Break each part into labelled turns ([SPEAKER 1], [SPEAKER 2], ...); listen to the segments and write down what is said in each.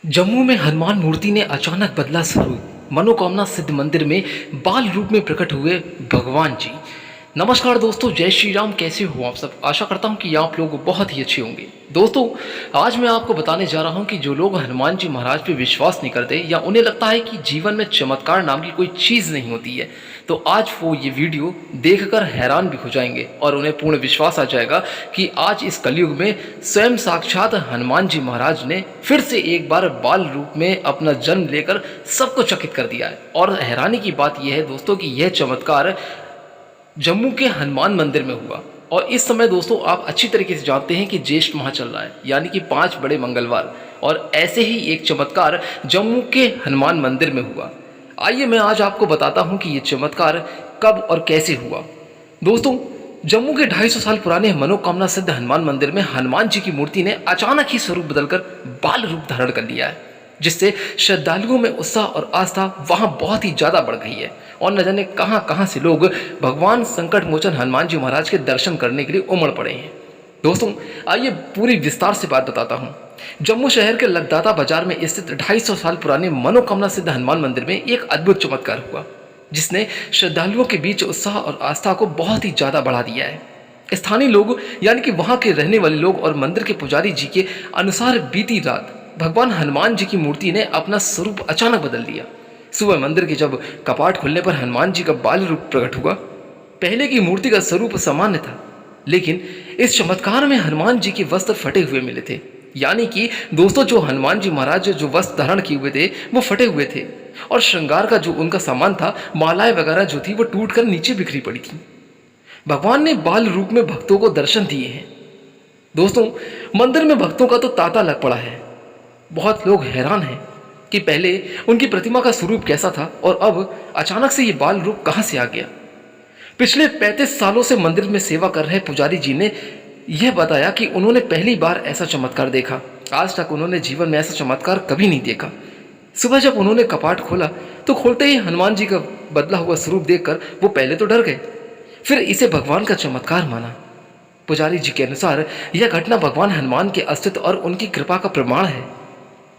[SPEAKER 1] जम्मू में हनुमान मूर्ति ने अचानक बदला स्वरूप। मनोकामना सिद्ध मंदिर में बाल रूप में प्रकट हुए भगवान जी। नमस्कार दोस्तों, जय श्री राम। कैसे हो आप सब? आशा करता हूँ कि आप लोग बहुत ही अच्छे होंगे। दोस्तों, आज मैं आपको बताने जा रहा हूँ कि जो लोग हनुमान जी महाराज पे विश्वास नहीं करते या उन्हें लगता है कि जीवन में चमत्कार नाम की कोई चीज़ नहीं होती है, तो आज वो ये वीडियो देखकर हैरान भी हो जाएंगे और उन्हें पूर्ण विश्वास आ जाएगा कि आज इस कलयुग में स्वयं साक्षात हनुमान जी महाराज ने फिर से एक बार बाल रूप में अपना जन्म लेकर सबको चकित कर दिया है। और हैरानी की बात यह है दोस्तों कि यह चमत्कार जम्मू के हनुमान मंदिर में हुआ। और इस समय दोस्तों आप अच्छी तरीके से जानते हैं कि ज्येष्ठ माह चल रहा है, यानी कि 5 बड़े मंगलवार, और ऐसे ही एक चमत्कार जम्मू के हनुमान मंदिर में हुआ। आइए मैं आज आपको बताता हूं कि ये चमत्कार कब और कैसे हुआ। दोस्तों, जम्मू के 250 साल पुराने मनोकामना सिद्ध हनुमान मंदिर में हनुमान जी की मूर्ति ने अचानक ही स्वरूप बदलकर बाल रूप धारण कर लिया है, जिससे श्रद्धालुओं में उत्साह और आस्था वहां बहुत ही ज्यादा बढ़ गई है। और न जाने कहां कहां से लोग भगवान संकट मोचन हनुमान जी महाराज के दर्शन करने के लिए उमड़ पड़े हैं। दोस्तों, आइए पूरी विस्तार से बात बताता हूं। जम्मू शहर के लगदाता बाजार में स्थित 250 साल पुराने मनोकामना सिद्ध हनुमान मंदिर में एक अद्भुत चमत्कार हुआ, जिसने श्रद्धालुओं के बीच उत्साह और आस्था को बहुत ही ज्यादा बढ़ा दिया है। स्थानीय लोग, यानी कि वहां के रहने वाले लोग और मंदिर के पुजारी जी के अनुसार बीती रात भगवान हनुमान जी की मूर्ति ने अपना स्वरूप अचानक बदल दिया। सुबह मंदिर के जब कपाट खुलने पर हनुमान जी का बाल रूप प्रकट हुआ। पहले की मूर्ति का स्वरूप सामान्य था, लेकिन इस चमत्कार में हनुमान जी के वस्त्र फटे हुए मिले थे। यानी कि दोस्तों, जो हनुमान जी महाराज जो वस्त्र धारण किए हुए थे वो फटे हुए थे, और श्रृंगार का जो उनका सामान था, मालाएं वगैरह जो थी वो टूट कर नीचे बिखरी पड़ी थी। भगवान ने बाल रूप में भक्तों को दर्शन दिए हैं। दोस्तों, मंदिर में भक्तों का तो तांता लग पड़ा है। बहुत लोग हैरान हैं कि पहले उनकी प्रतिमा का स्वरूप कैसा था और अब अचानक से ये बाल रूप कहां से आ गया। पिछले 35 सालों से मंदिर में सेवा कर रहे पुजारी जी ने यह बताया कि उन्होंने पहली बार ऐसा चमत्कार देखा। आज तक उन्होंने जीवन में ऐसा चमत्कार कभी नहीं देखा। सुबह जब उन्होंने कपाट खोला तो खोलते ही हनुमान जी का बदला हुआ स्वरूप देखकर वो पहले तो डर गए, फिर इसे भगवान का चमत्कार माना। पुजारी जी के अनुसार यह घटना भगवान हनुमान के अस्तित्व और उनकी कृपा का प्रमाण है।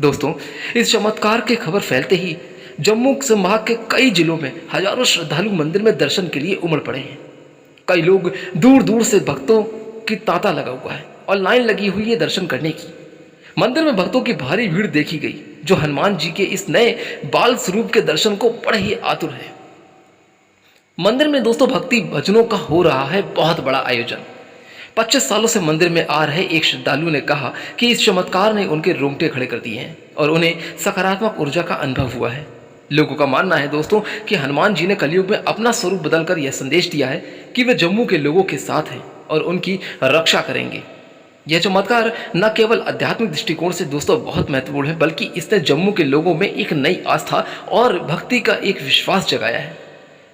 [SPEAKER 1] दोस्तों, इस चमत्कार की खबर फैलते ही जम्मू संभाग के कई जिलों में हजारों श्रद्धालु मंदिर में दर्शन के लिए उमड़ पड़े हैं। कई लोग दूर दूर से भक्तों की तांता लगा हुआ है और लाइन लगी हुई है दर्शन करने की। मंदिर में भक्तों की भारी भीड़ देखी गई, जो हनुमान जी के इस नए बाल स्वरूप के दर्शन को बड़े ही आतुर है। मंदिर में दोस्तों भक्ति भजनों का हो रहा है बहुत बड़ा आयोजन। 25 सालों से मंदिर में आ रहे एक श्रद्धालु ने कहा कि इस चमत्कार ने उनके रोंगटे खड़े कर दिए हैं और उन्हें सकारात्मक ऊर्जा का अनुभव हुआ है। लोगों का मानना है दोस्तों कि हनुमान जी ने कलयुग में अपना स्वरूप बदलकर यह संदेश दिया है कि वे जम्मू के लोगों के साथ हैं और उनकी रक्षा करेंगे। यह चमत्कार न केवल आध्यात्मिक दृष्टिकोण से दोस्तों बहुत महत्वपूर्ण है, बल्कि इसने जम्मू के लोगों में एक नई आस्था और भक्ति का एक विश्वास जगाया है।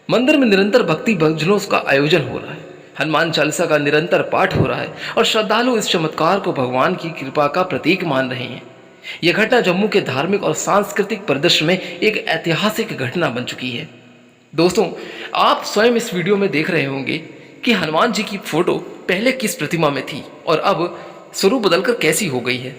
[SPEAKER 1] मंदिर में निरंतर भक्ति भजनों का आयोजन हो रहा है, हनुमान चालीसा का निरंतर पाठ हो रहा है और श्रद्धालु इस चमत्कार को भगवान की कृपा का प्रतीक मान रहे हैं। यह घटना जम्मू के धार्मिक और सांस्कृतिक परिदृश्य में एक ऐतिहासिक घटना बन चुकी है। दोस्तों, आप स्वयं इस वीडियो में देख रहे होंगे कि हनुमान जी की फोटो पहले किस प्रतिमा में थी और अब स्वरूप बदलकर कैसी हो गई है।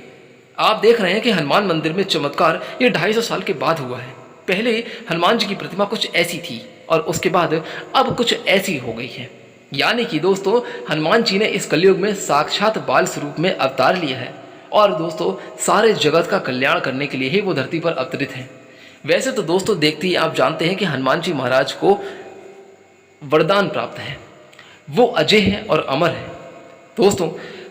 [SPEAKER 1] आप देख रहे हैं कि हनुमान मंदिर में चमत्कार ये 250 साल के बाद हुआ है। पहले हनुमान जी की प्रतिमा कुछ ऐसी थी और उसके बाद अब कुछ ऐसी हो गई है। यानी कि दोस्तों, हनुमान जी ने इस कलयुग में साक्षात बाल स्वरूप में अवतार लिया है और दोस्तों सारे जगत का कल्याण करने के लिए ही वो धरती पर अवतरित हैं। वैसे तो दोस्तों देखते ही आप जानते हैं कि हनुमान जी महाराज को वरदान प्राप्त है, वो अजय है और अमर है। दोस्तों,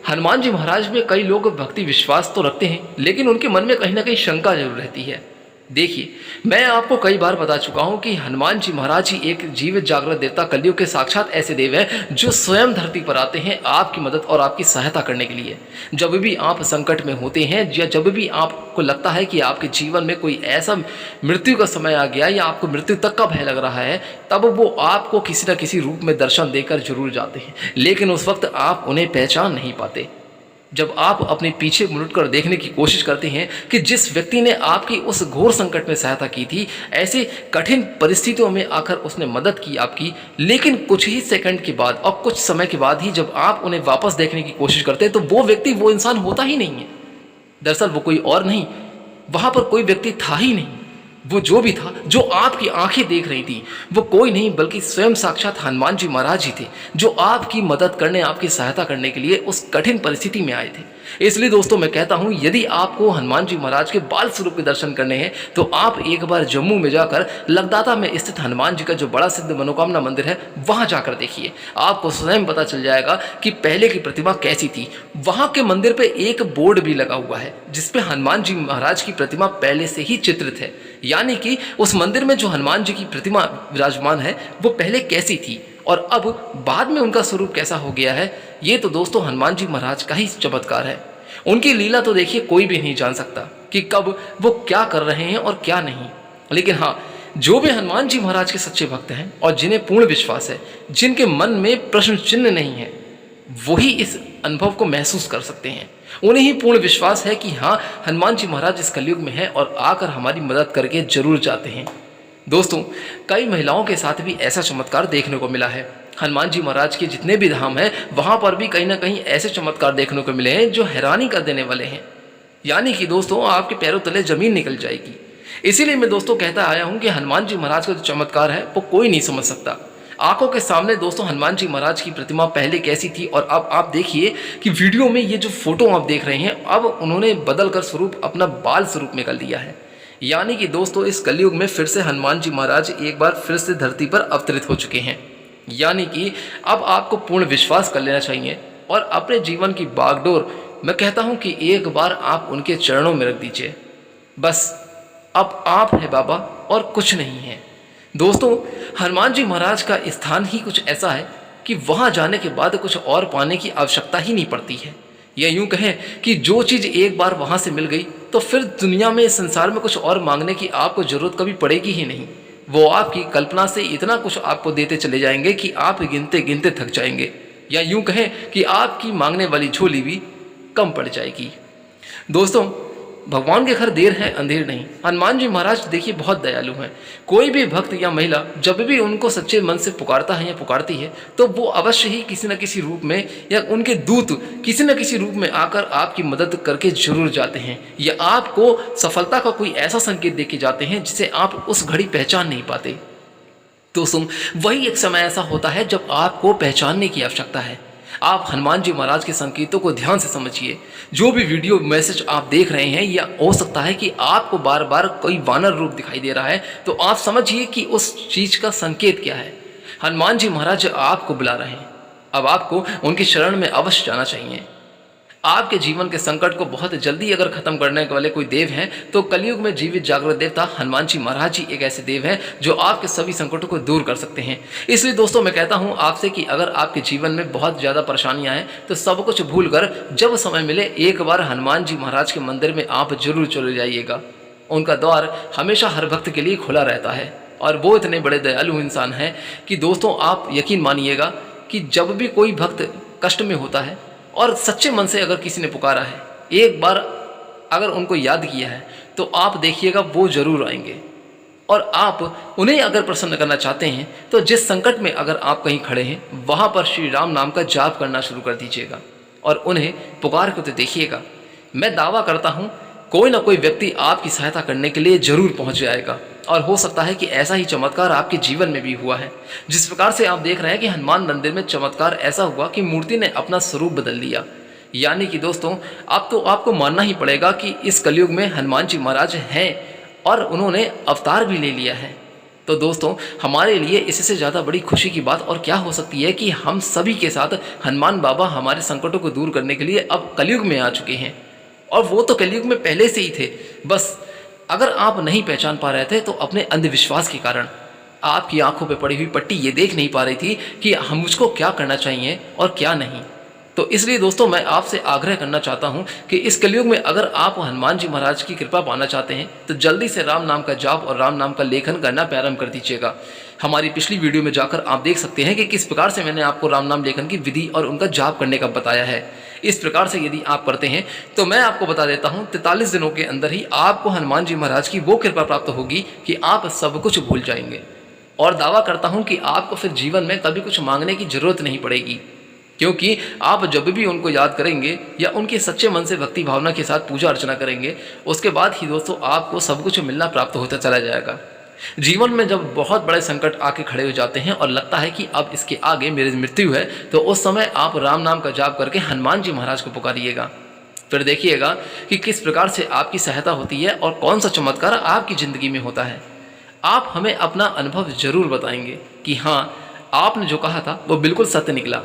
[SPEAKER 1] हनुमान जी महाराज में कई लोग भक्ति विश्वास तो रखते हैं, लेकिन उनके मन में कहीं ना कहीं शंका जरूर रहती है। देखिए, मैं आपको कई बार बता चुका हूं कि हनुमान जी महाराज ही एक जीवित जागृत देवता, कलयुग के साक्षात ऐसे देव हैं जो स्वयं धरती पर आते हैं आपकी मदद और आपकी सहायता करने के लिए। जब भी आप संकट में होते हैं या जब भी आपको लगता है कि आपके जीवन में कोई ऐसा मृत्यु का समय आ गया या आपको मृत्यु तक का भय लग रहा है, तब वो आपको किसी न किसी रूप में दर्शन देकर जरूर जाते हैं, लेकिन उस वक्त आप उन्हें पहचान नहीं पाते। जब आप अपने पीछे मुड़कर देखने की कोशिश करते हैं कि जिस व्यक्ति ने आपकी उस घोर संकट में सहायता की थी, ऐसे कठिन परिस्थितियों में आकर उसने मदद की आपकी, लेकिन कुछ ही सेकंड के बाद और कुछ समय के बाद ही जब आप उन्हें वापस देखने की कोशिश करते हैं तो वो व्यक्ति वो इंसान होता ही नहीं है। दरअसल वो कोई और नहीं, वहाँ पर कोई व्यक्ति था ही नहीं। वो जो भी था, जो आपकी आंखें देख रही थी, वो कोई नहीं बल्कि स्वयं साक्षात हनुमान जी महाराज ही थे, जो आपकी मदद करने, आपकी सहायता करने के लिए उस कठिन परिस्थिति में आए थे। इसलिए दोस्तों मैं कहता हूँ, यदि आपको हनुमान जी महाराज के बाल स्वरूप के दर्शन करने हैं तो आप एक बार जम्मू में जाकर लगदाता में स्थित हनुमान जी का जो बड़ा सिद्ध मनोकामना मंदिर है वहाँ जाकर देखिए। आपको स्वयं पता चल जाएगा कि पहले की प्रतिमा कैसी थी। वहाँ के मंदिर पे एक बोर्ड भी लगा हुआ है जिसपे हनुमान जी महाराज की प्रतिमा पहले से ही चित्रित है, यानी कि उस मंदिर में जो हनुमान जी की प्रतिमा विराजमान है वो पहले कैसी थी और अब बाद में उनका स्वरूप कैसा हो गया है। ये तो दोस्तों हनुमान जी महाराज का ही चमत्कार है। उनकी लीला तो देखिए कोई भी नहीं जान सकता कि कब वो क्या कर रहे हैं और क्या नहीं। लेकिन हाँ, जो भी हनुमान जी महाराज के सच्चे भक्त हैं और जिन्हें पूर्ण विश्वास है, जिनके मन में प्रश्न चिन्ह नहीं है, वही इस अनुभव को महसूस कर सकते हैं। उन्हें ही पूर्ण विश्वास है कि हाँ, हनुमान जी महाराज इस कलयुग में है और आकर हमारी मदद करके जरूर जाते हैं। दोस्तों, कई महिलाओं के साथ भी ऐसा चमत्कार देखने को मिला है। हनुमान जी महाराज के जितने भी धाम हैं वहाँ पर भी कहीं ना कहीं ऐसे चमत्कार देखने को मिले हैं जो हैरानी कर देने वाले हैं, यानी कि दोस्तों आपके पैरों तले जमीन निकल जाएगी। इसीलिए मैं दोस्तों कहता आया हूँ कि हनुमान जी महाराज का जो चमत्कार है वो कोई नहीं समझ सकता। आंखों के सामने दोस्तों हनुमान जी महाराज की प्रतिमा पहले कैसी थी और अब आप देखिए कि वीडियो में ये जो फोटो आप देख रहे हैं, अब उन्होंने बदल कर स्वरूप अपना बाल स्वरूप में कर लिया है। यानी कि दोस्तों इस कलयुग में फिर से हनुमान जी महाराज एक बार फिर से धरती पर अवतरित हो चुके हैं। यानी कि अब आपको पूर्ण विश्वास कर लेना चाहिए और अपने जीवन की बागडोर मैं कहता हूं कि एक बार आप उनके चरणों में रख दीजिए। बस अब आप है बाबा और कुछ नहीं है। दोस्तों, हनुमान जी महाराज का स्थान ही कुछ ऐसा है कि वहां जाने के बाद कुछ और पाने की आवश्यकता ही नहीं पड़ती है। या यूं कहें कि जो चीज़ एक बार वहां से मिल गई तो फिर दुनिया में, इस संसार में कुछ और मांगने की आपको जरूरत कभी पड़ेगी ही नहीं। वो आपकी कल्पना से इतना कुछ आपको देते चले जाएंगे कि आप गिनते गिनते थक जाएंगे, या यूं कहें कि आपकी मांगने वाली झोली भी कम पड़ जाएगी। दोस्तों, भगवान के घर देर है अंधेर नहीं। हनुमान जी महाराज देखिए बहुत दयालु हैं। कोई भी भक्त या महिला जब भी उनको सच्चे मन से पुकारता है या पुकारती है तो वो अवश्य ही किसी न किसी रूप में या उनके दूत किसी न किसी रूप में आकर आपकी मदद करके जरूर जाते हैं, या आपको सफलता का कोई ऐसा संकेत दे के जाते हैं जिसे आप उस घड़ी पहचान नहीं पाते। दोस्तों, वही एक समय ऐसा होता है जब आपको पहचानने की आवश्यकता है। आप हनुमान जी महाराज के संकेतों को ध्यान से समझिए। जो भी वीडियो मैसेज आप देख रहे हैं, या हो सकता है कि आपको बार बार कोई वानर रूप दिखाई दे रहा है, तो आप समझिए कि उस चीज का संकेत क्या है। हनुमान जी महाराज आपको बुला रहे हैं। अब आपको उनकी शरण में अवश्य जाना चाहिए। आपके जीवन के संकट को बहुत जल्दी अगर खत्म करने वाले कोई देव हैं तो कलयुग में जीवित जागृत देवता हनुमान जी महाराज जी एक ऐसे देव हैं जो आपके सभी संकटों को दूर कर सकते हैं। इसलिए दोस्तों मैं कहता हूं आपसे कि अगर आपके जीवन में बहुत ज़्यादा परेशानियां हैं तो सब कुछ भूल कर जब समय मिले एक बार हनुमान जी महाराज के मंदिर में आप जरूर चले जाइएगा। उनका द्वार हमेशा हर भक्त के लिए खुला रहता है और वो इतने बड़े दयालु इंसान हैं कि दोस्तों आप यकीन मानिएगा कि जब भी कोई भक्त कष्ट में होता है और सच्चे मन से अगर किसी ने पुकारा है, एक बार अगर उनको याद किया है, तो आप देखिएगा वो जरूर आएंगे। और आप उन्हें अगर प्रसन्न करना चाहते हैं तो जिस संकट में अगर आप कहीं खड़े हैं वहाँ पर श्री राम नाम का जाप करना शुरू कर दीजिएगा और उन्हें पुकार कर देखिएगा। मैं दावा करता हूँ कोई ना कोई व्यक्ति आपकी सहायता करने के लिए जरूर पहुँच जाएगा। और हो सकता है कि ऐसा ही चमत्कार आपके जीवन में भी हुआ है। जिस प्रकार से आप देख रहे हैं कि हनुमान मंदिर में चमत्कार ऐसा हुआ कि मूर्ति ने अपना स्वरूप बदल लिया। यानी कि दोस्तों अब तो आपको मानना ही पड़ेगा कि इस कलयुग में हनुमान जी महाराज हैं और उन्होंने अवतार भी ले लिया है। तो दोस्तों हमारे लिए इससे ज़्यादा बड़ी खुशी की बात और क्या हो सकती है कि हम सभी के साथ हनुमान बाबा हमारे संकटों को दूर करने के लिए अब कलयुग में आ चुके हैं। और वो तो कलयुग में पहले से ही थे, बस अगर आप नहीं पहचान पा रहे थे तो अपने अंधविश्वास के कारण आपकी आंखों पे पड़ी हुई पट्टी ये देख नहीं पा रही थी कि हम मुझको क्या करना चाहिए और क्या नहीं। तो इसलिए दोस्तों मैं आपसे आग्रह करना चाहता हूं कि इस कलयुग में अगर आप हनुमान जी महाराज की कृपा पाना चाहते हैं तो जल्दी से राम नाम का जाप और राम नाम का लेखन करना प्रारंभ कर दीजिएगा। हमारी पिछली वीडियो में जाकर आप देख सकते हैं कि किस प्रकार से मैंने आपको राम नाम लेखन की विधि और उनका जाप करने का बताया है। इस प्रकार से यदि आप करते हैं तो मैं आपको बता देता हूं 43 दिनों के अंदर ही आपको हनुमान जी महाराज की वो कृपा प्राप्त होगी कि आप सब कुछ भूल जाएंगे। और दावा करता हूं कि आपको फिर जीवन में कभी कुछ मांगने की जरूरत नहीं पड़ेगी। क्योंकि आप जब भी उनको याद करेंगे या उनके सच्चे मन से भक्ति भावना के साथ पूजा अर्चना करेंगे, उसके बाद ही दोस्तों आपको सब कुछ मिलना प्राप्त होता चला जाएगा। जीवन में जब बहुत बड़े संकट आके खड़े हो जाते हैं और लगता है कि अब इसके आगे मेरी मृत्यु है, तो उस समय आप राम नाम का जाप करके हनुमान जी महाराज को पुकारिएगा। फिर देखिएगा कि किस प्रकार से आपकी सहायता होती है और कौन सा चमत्कार आपकी ज़िंदगी में होता है। आप हमें अपना अनुभव ज़रूर बताएंगे कि हाँ, आपने जो कहा था वो बिल्कुल सत्य निकला।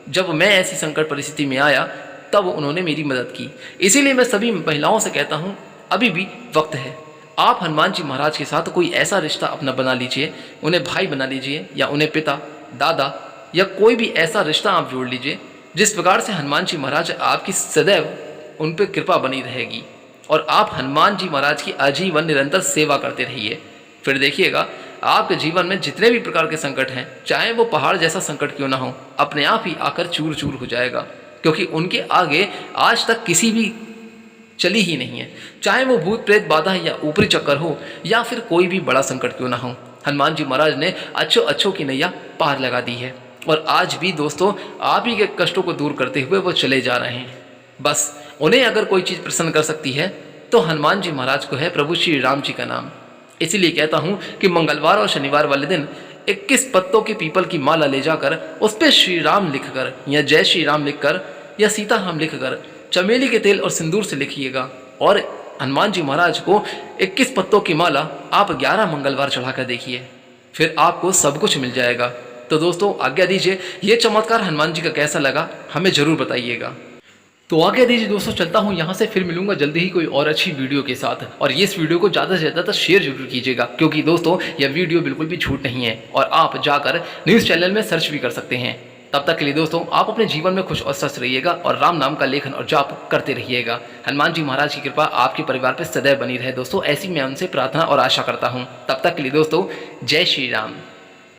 [SPEAKER 1] जब मैं ऐसी संकट परिस्थिति में आया तब उन्होंने मेरी मदद की। इसीलिए मैं सभी महिलाओं से कहता हूँ, अभी भी वक्त है। आप हनुमान जी महाराज के साथ कोई ऐसा रिश्ता अपना बना लीजिए, उन्हें भाई बना लीजिए या उन्हें पिता, दादा या कोई भी ऐसा रिश्ता आप जोड़ लीजिए जिस प्रकार से हनुमान जी महाराज आपकी सदैव उन पर कृपा बनी रहेगी और आप हनुमान जी महाराज की आजीवन निरंतर सेवा करते रहिए। फिर देखिएगा आपके जीवन में जितने भी प्रकार के संकट हैं, चाहे वो पहाड़ जैसा संकट क्यों ना हो, अपने आप ही आकर चूर चूर हो जाएगा, क्योंकि उनके आगे आज तक किसी भी चली ही नहीं है। चाहे वो भूत प्रेत बाधा या ऊपरी चक्कर हो या फिर कोई भी बड़ा संकट क्यों ना हो, हनुमान जी महाराज ने अच्छों की नैया पार लगा दी है और आज भी दोस्तों आप ही के कष्टों को दूर करते हुए वो चले जा रहे हैं। बस उन्हें अगर कोई चीज़ प्रसन्न कर सकती है तो हनुमान जी महाराज को है प्रभु श्री राम जी का नाम। इसीलिए कहता हूँ कि मंगलवार और शनिवार वाले दिन 21 पत्तों के पीपल की माला ले जाकर उस पर श्री राम लिखकर या जय श्री राम लिखकर या सीता राम लिखकर चमेली के तेल और सिंदूर से लिखिएगा और हनुमान जी महाराज को 21 पत्तों की माला आप 11 मंगलवार चढ़ाकर देखिए, फिर आपको सब कुछ मिल जाएगा। तो दोस्तों आज्ञा दीजिए, ये चमत्कार हनुमान जी का कैसा लगा हमें ज़रूर बताइएगा। तो आज्ञा दीजिए दोस्तों, चलता हूँ यहाँ से, फिर मिलूंगा जल्दी ही कोई और अच्छी वीडियो के साथ। और ये इस वीडियो को ज़्यादा से ज़्यादा शेयर जरूर कीजिएगा, क्योंकि दोस्तों यह वीडियो बिल्कुल भी झूठ नहीं है और आप जाकर न्यूज़ चैनल में सर्च भी कर सकते हैं। तब तक के लिए दोस्तों आप अपने जीवन में खुश और स्वस्थ रहिएगा और राम नाम का लेखन और जाप करते रहिएगा। हनुमान जी महाराज की कृपा आपके परिवार पर सदैव बनी रहे दोस्तों, ऐसी मैं उनसे प्रार्थना और आशा करता हूँ। तब तक के लिए दोस्तों जय श्री राम।